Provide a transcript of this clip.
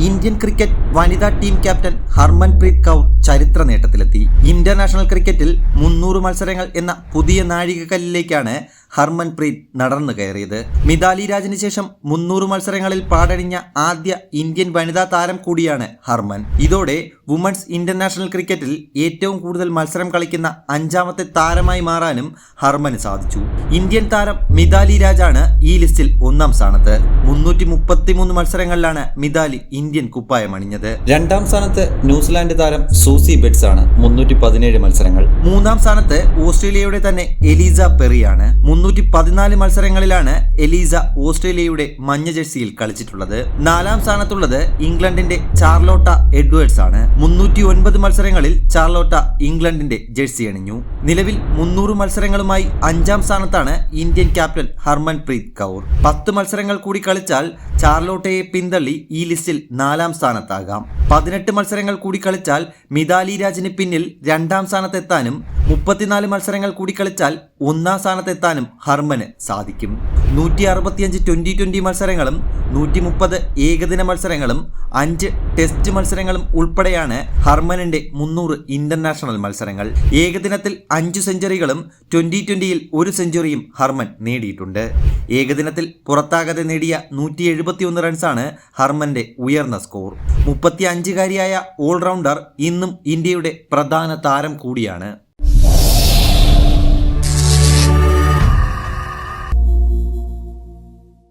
Indian cricket വനിതാ team captain Harmanpreet Kaur ചരിത്ര നേട്ടത്തിലെത്തി. International ക്രിക്കറ്റിൽ 300 മത്സരങ്ങൾ എന്ന പുതിയ നാഴികക്കല്ലിലേക്കാണ് ഹർമൻപ്രീത് നടന്നു കയറിയത്. മിതാലി രാജിന് ശേഷം 300 മത്സരങ്ങളിൽ പാടണിഞ്ഞ ആദ്യ ഇന്ത്യൻ വനിതാ താരം കൂടിയാണ് ഹർമൻ. ഇതോടെ വുമൺസ് ഇന്റർനാഷണൽ ക്രിക്കറ്റിൽ ഏറ്റവും കൂടുതൽ മത്സരം കളിക്കുന്ന 5ാമത്തെ താരമായി മാറാനും ഹർമന് സാധിച്ചു. ഇന്ത്യൻ താരം മിതാലി രാജാണ് ഈ ലിസ്റ്റിൽ 1ാം സ്ഥാനത്ത്. 333 മത്സരങ്ങളിലാണ് മിതാലി ഇന്ത്യൻ കുപ്പായം അണിഞ്ഞത്. 2ാം സ്ഥാനത്ത് ന്യൂസിലാൻഡ് താരം സൂസി ബെറ്റ്സ് ആണ്, 317 മത്സരങ്ങൾ. 3ാം സ്ഥാനത്ത് ഓസ്ട്രേലിയയുടെ തന്നെ എലീസ പെറിയാണ്. 314 മത്സരങ്ങളിലാണ് എലീസ ഓസ്ട്രേലിയയുടെ മഞ്ഞ ജേഴ്സിയിൽ കളിച്ചിട്ടുള്ളത്. 4ാം സ്ഥാനത്തുള്ളത് ഇംഗ്ലണ്ടിന്റെ ചാർലോട്ട എഡ്വേർഡ്സ് ആണ്. 309 മത്സരങ്ങളിൽ ചാർലോട്ട ഇംഗ്ലണ്ടിന്റെ ജേഴ്സി അണിഞ്ഞു. നിലവിൽ 300 മത്സരങ്ങളുമായി 5ാം സ്ഥാനത്താണ് ഇന്ത്യൻ ക്യാപ്റ്റൻ ഹർമൻപ്രീത് കൗർ. 10 മത്സരങ്ങൾ കൂടി കളിച്ചാൽ ചാർലോട്ടയെ പിന്തള്ളി ഈ ലിസ്റ്റിൽ 4ാം സ്ഥാനത്താകാം. 18 മത്സരങ്ങൾ കൂടി കളിച്ചാൽ മിതാലി രാജിന് പിന്നിൽ 2ാം സ്ഥാനത്തെത്താനും 34 മത്സരങ്ങൾ കൂടി കളിച്ചാൽ 1ാം സ്ഥാനത്തെത്താനും ഹർമന് സാധിക്കും. 165 ട്വന്റി മത്സരങ്ങളും 130 ഏകദിന മത്സരങ്ങളും 5 ടെസ്റ്റ് മത്സരങ്ങളും ഉൾപ്പെടെയാണ് ഹർമനിന്റെ 300 ഇന്റർനാഷണൽ മത്സരങ്ങൾ. ഏകദിനത്തിൽ 5 സെഞ്ചുറികളും 2020-ൽ 1 സെഞ്ചുറിയും ഹർമൻ നേടിയിട്ടുണ്ട്. ഏകദിനത്തിൽ പുറത്താകാതെ നേടിയ 171 റൺസാണ് ഹർമന്റെ ഉയർന്ന സ്കോർ. 35-കാരിയായ ഓൾറൗണ്ടർ ഇന്നും ഇന്ത്യയുടെ പ്രധാന താരം കൂടിയാണ്.